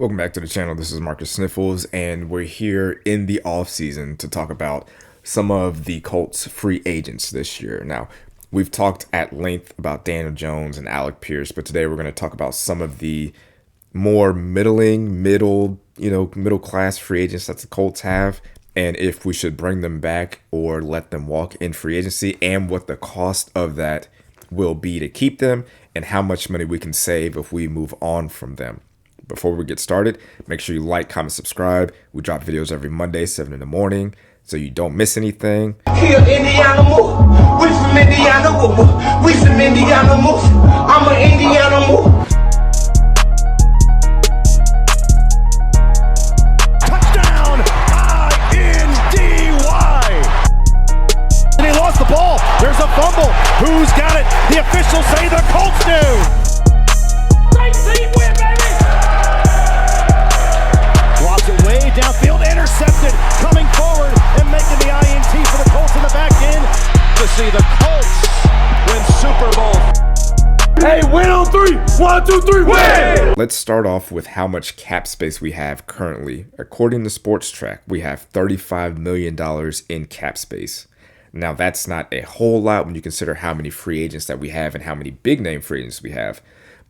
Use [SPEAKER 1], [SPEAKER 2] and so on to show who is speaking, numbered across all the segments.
[SPEAKER 1] Welcome back to the channel. This is Marcus Sniffles, and we're here in the off season to talk about some of the Colts free agents this year. Now, we've talked at length about Daniel Jones and Alec Pierce, but today we're going to talk about some of the more middle class free agents that the Colts have, and if we should bring them back or let them walk in free agency, and what the cost of that will be to keep them, and how much money we can save if we move on from them. Before we get started, make sure you like, comment, subscribe. We drop videos every Monday, 7 in the morning, so you don't miss anything.
[SPEAKER 2] Here, Indiana move. We from Indiana move. We from Indiana move. I'm an Indiana move.
[SPEAKER 3] Touchdown, I-N-D-Y. And he lost the ball. There's a fumble. Who's got it? The officials say the Colts do. Great team win, baby. Drops it way downfield, intercepted, coming forward and making the INT for the Colts in the back end. To see the Colts win Super Bowl.
[SPEAKER 4] Hey, win on three. 1, 2, 3, win!
[SPEAKER 1] Let's start off with how much cap space we have currently. According to Sports Track, we have $35 million in cap space. Now, that's not a whole lot when you consider how many free agents that we have and how many big name free agents we have.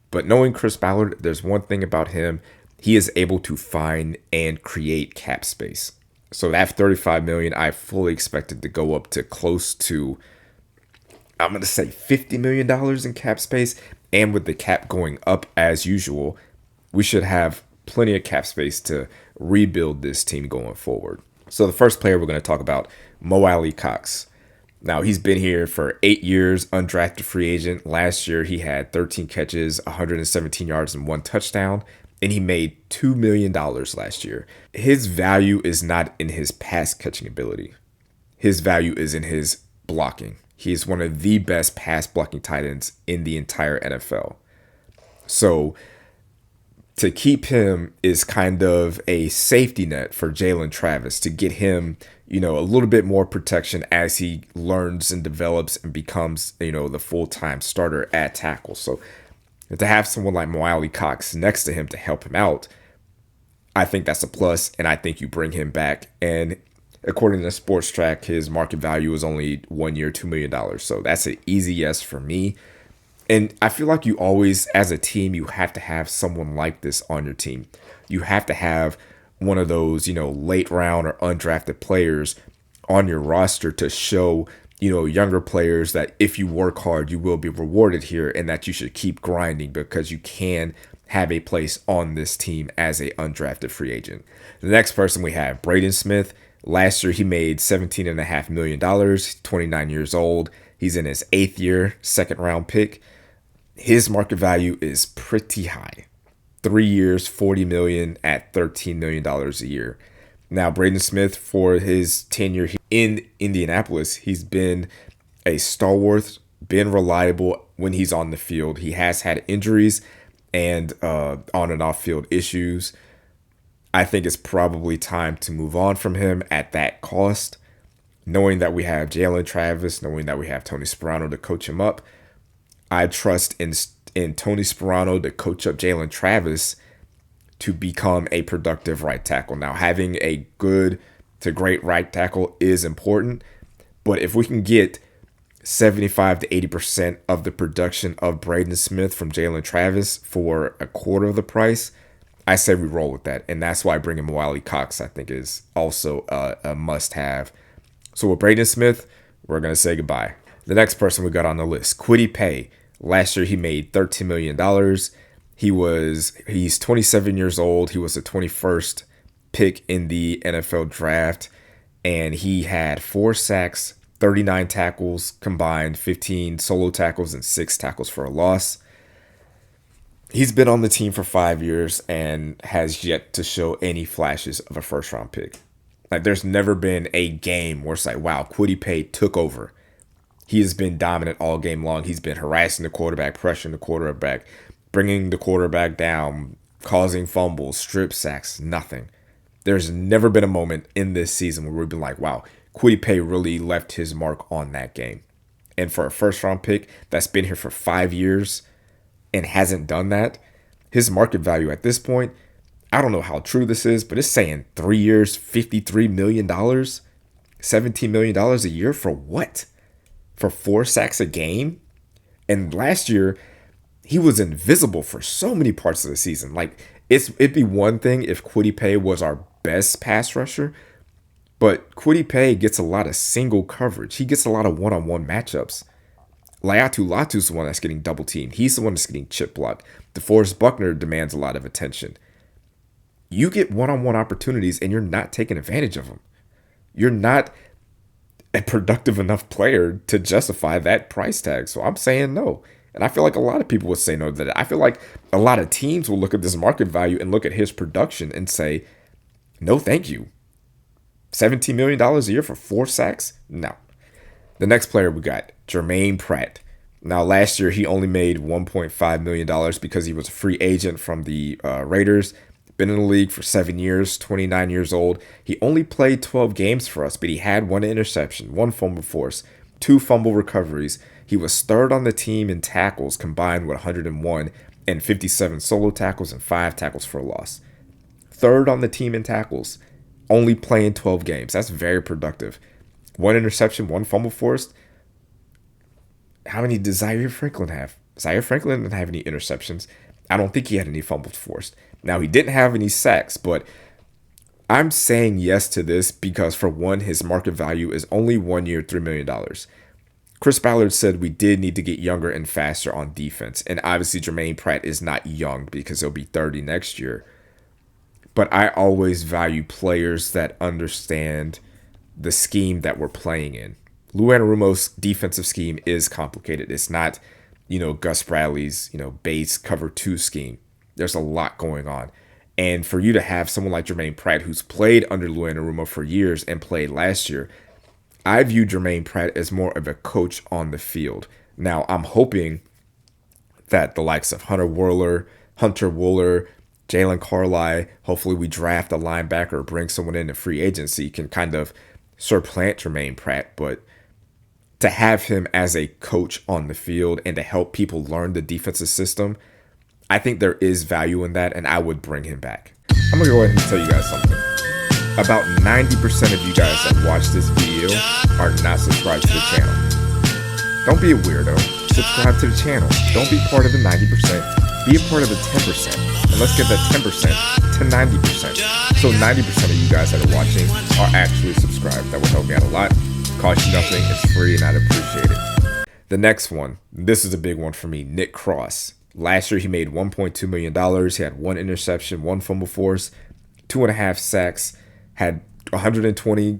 [SPEAKER 1] But knowing Chris Ballard, there's one thing about him. He is able to find and create cap space. So that $35 million, I fully expected to go up to close to, I'm going to say $50 million in cap space. And with the cap going up as usual, we should have plenty of cap space to rebuild this team going forward. So the first player we're going to talk about, Mo Alie-Cox. Now, he's been here for 8 years, undrafted free agent. Last year, he had 13 catches, 117 yards, and 1 touchdown. And he made $2 million last year. His value is not in his pass catching ability. His value is in his blocking. He is one of the best pass blocking tight ends in the entire NFL. So to keep him is kind of a safety net for Jalen Travis to get him, a little bit more protection as he learns and develops and becomes, the full-time starter at tackle. So to have someone like Mo Alie-Cox next to him to help him out, I think that's a plus, and I think you bring him back. And according to Sports Track, his market value is only 1 year, $2 million. So that's an easy yes for me. And I feel like you always, as a team, you have to have someone like this on your team. You have to have one of those, late round or undrafted players on your roster to show younger players that if you work hard, you will be rewarded here, and that you should keep grinding because you can have a place on this team as a undrafted free agent. The next person we have, Braden Smith. Last year, he made $17.5 million, 29 years old. He's in his 8th year, 2nd round pick. His market value is pretty high. 3 years, $40 million at $13 million a year. Now, Braden Smith, for his tenure in Indianapolis, he's been a stalwart, been reliable when he's on the field. He has had injuries and on and off field issues. I think it's probably time to move on from him at that cost. Knowing that we have Jalen Travis, knowing that we have Tony Sparano to coach him up, I trust in Tony Sparano to coach up Jalen Travis to become a productive right tackle. Now, having a good to great right tackle is important, but if we can get 75 to 80% of the production of Braden Smith from Jalen Travis for a quarter of the price, I say we roll with that. And that's why bringing Mo Alie-Cox, I think, is also a must-have. So with Braden Smith, we're going to say goodbye. The next person we got on the list, Kwity Paye. Last year, he made $13 million. He's 27 years old. He was the 21st pick in the NFL draft, and he had 4 sacks, 39 tackles combined, 15 solo tackles, and 6 tackles for a loss. He's been on the team for 5 years and has yet to show any flashes of a first-round pick. Like, there's never been a game where it's like, wow, Kwity Paye took over. He has been dominant all game long. He's been harassing the quarterback, pressuring the quarterback, bringing the quarterback down, causing fumbles, strip sacks, nothing. There's never been a moment in this season where we've been like, wow, Kwity Paye really left his mark on that game. And for a first-round pick that's been here for 5 years and hasn't done that, his market value at this point, I don't know how true this is, but it's saying 3 years, $53 million, $17 million a year for what? For 4 sacks a game? And last year, he was invisible for so many parts of the season. Like, it'd be one thing if Kwity Paye was our best pass rusher, but Kwity Paye gets a lot of single coverage. He gets a lot of one-on-one matchups. Laiatu Latu's the one that's getting double teamed. He's the one that's getting chip blocked. DeForest Buckner demands a lot of attention. You get one-on-one opportunities and you're not taking advantage of them. You're not a productive enough player to justify that price tag. So I'm saying no. And I feel like a lot of people would say no to that. I feel like a lot of teams will look at this market value and look at his production and say, no, thank you. $17 million a year for 4 sacks? No. The next player we got, Jermaine Pratt. Now, last year, he only made $1.5 million because he was a free agent from the Raiders. Been in the league for 7 years, 29 years old. He only played 12 games for us, but he had 1 interception, 1 fumble force, 2 fumble recoveries. He was 3rd on the team in tackles, combined with 101 and 57 solo tackles and 5 tackles for a loss. 3rd on the team in tackles, only playing 12 games. That's very productive. 1 interception, 1 fumble forced. How many did Zaire Franklin have? Zaire Franklin didn't have any interceptions. I don't think he had any fumbles forced. Now, he didn't have any sacks, but I'm saying yes to this because, for one, his market value is only 1 year, $3 million. Chris Ballard said we did need to get younger and faster on defense. And obviously, Jermaine Pratt is not young because he'll be 30 next year. But I always value players that understand the scheme that we're playing in. Lou Anarumo's defensive scheme is complicated. It's not, Gus Bradley's, base cover 2 scheme. There's a lot going on. And for you to have someone like Jermaine Pratt, who's played under Lou Anarumo for years and played last year, I view Jermaine Pratt as more of a coach on the field. Now, I'm hoping that the likes of Hunter Wooler, Jalen Carly, hopefully we draft a linebacker or bring someone in free agency, can kind of supplant Jermaine Pratt. But to have him as a coach on the field and to help people learn the defensive system, I think there is value in that, and I would bring him back. I'm going to go ahead and tell you guys something. About 90% of you guys that watch this video are not subscribed to the channel. Don't be a weirdo. Subscribe to the channel. Don't be part of the 90%. Be a part of the 10%. And let's get that 10% to 90%. So 90% of you guys that are watching are actually subscribed. That would help me out a lot. Cost you nothing. It's free, and I'd appreciate it. The next one. This is a big one for me. Nick Cross. Last year, he made $1.2 million. He had 1 interception, 1 fumble force, 2.5 sacks, had 120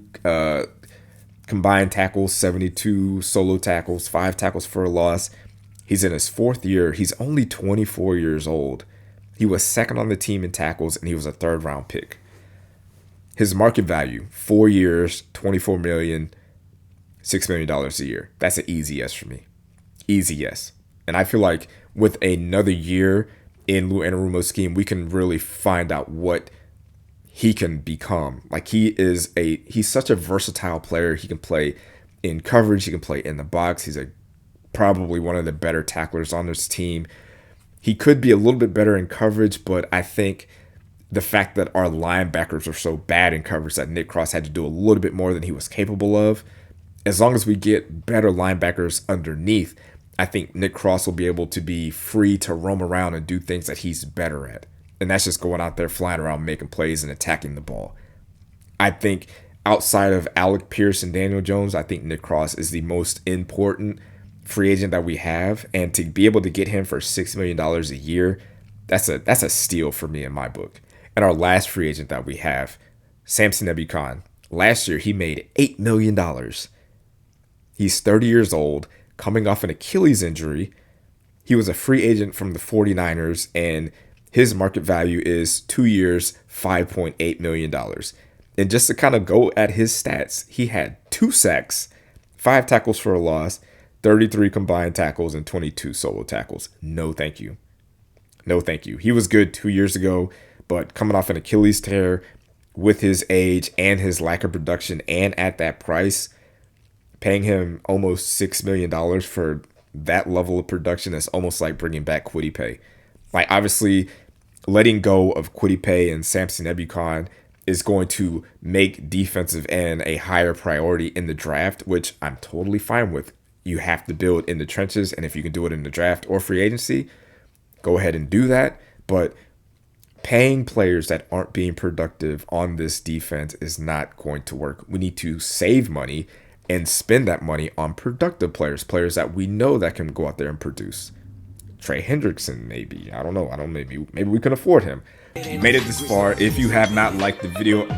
[SPEAKER 1] combined tackles, 72 solo tackles, 5 tackles for a loss. He's in his 4th year. He's only 24 years old. He was 2nd on the team in tackles, and he was a 3rd round pick. His market value, 4 years, $24 million, $6 million a year. That's an easy yes for me. Easy yes. And I feel like with another year in Lou Anarumo's scheme, we can really find out what he can become. Like, he's such a versatile player. He can play in coverage. He can play in the box. He's probably one of the better tacklers on this team. He could be a little bit better in coverage, but I think the fact that our linebackers are so bad in coverage that Nick Cross had to do a little bit more than he was capable of. As long as we get better linebackers underneath, I think Nick Cross will be able to be free to roam around and do things that he's better at. And that's just going out there, flying around, making plays and attacking the ball. I think outside of Alec Pierce and Daniel Jones, I think Nick Cross is the most important free agent that we have. And to be able to get him for $6 million a year, that's a steal for me in my book. And our last free agent that we have, Samson Ebukam. Last year, he made $8 million. He's 30 years old, coming off an Achilles injury. He was a free agent from the 49ers, and his market value is 2 years, $5.8 million. And just to kind of go at his stats, he had 2 sacks, 5 tackles for a loss, 33 combined tackles, and 22 solo tackles. No, thank you. No, thank you. He was good 2 years ago, but coming off an Achilles tear with his age and his lack of production and at that price, paying him almost $6 million for that level of production is almost like bringing back Kwity Paye. Like, obviously, letting go of Kwity Paye and Samson Ebukam is going to make defensive end a higher priority in the draft, which I'm totally fine with. You have to build in the trenches, and if you can do it in the draft or free agency, go ahead and do that. But paying players that aren't being productive on this defense is not going to work. We need to save money and spend that money on productive players, players that we know that can go out there and produce. Trey Hendrickson, maybe. I don't know. Maybe we can afford him. You made it this far. If you have not liked the video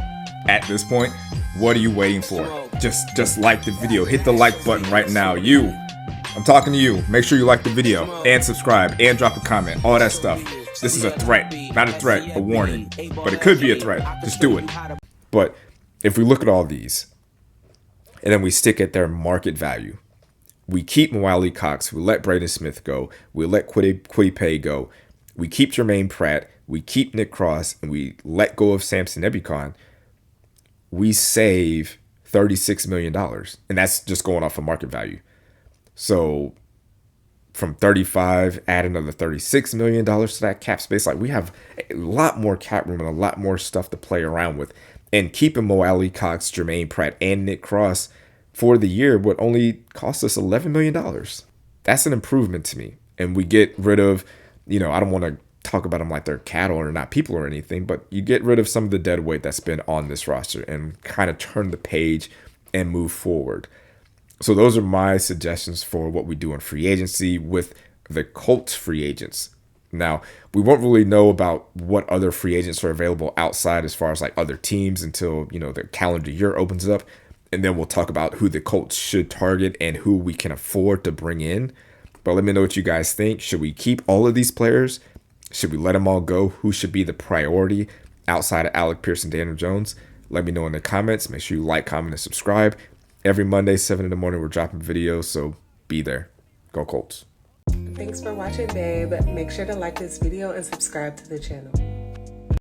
[SPEAKER 1] at this point, what are you waiting for? Just like the video. Hit the like button right now. I'm talking to you. Make sure you like the video and subscribe and drop a comment. All that stuff. This is a threat. Not a threat, a warning. But it could be a threat. Just do it. But if we look at all these, and then we stick at their market value, we keep Wiley Cox, we let Braden Smith go, we let Kwity Paye go, we keep Jermaine Pratt, we keep Nick Cross, and we let go of Samson Ebukam, we save $36 million. And that's just going off of market value. So from 35, add another $36 million to that cap space. Like, we have a lot more cap room and a lot more stuff to play around with. And keeping Mo Alley Cox, Jermaine Pratt, and Nick Cross for the year would only cost us $11 million. That's an improvement to me. And we get rid of, I don't want to talk about them like they're cattle or not people or anything, but you get rid of some of the dead weight that's been on this roster and kind of turn the page and move forward. So those are my suggestions for what we do in free agency with the Colts free agents. Now, we won't really know about what other free agents are available outside as far as like other teams until, the calendar year opens up. And then we'll talk about who the Colts should target and who we can afford to bring in. But let me know what you guys think. Should we keep all of these players? Should we let them all go? Who should be the priority outside of Alec Pierce and Daniel Jones? Let me know in the comments. Make sure you like, comment, and subscribe. Every Monday, 7 in the morning, we're dropping videos, so be there. Go Colts.
[SPEAKER 5] Thanks for watching, babe. Make sure to like this video and subscribe to the channel.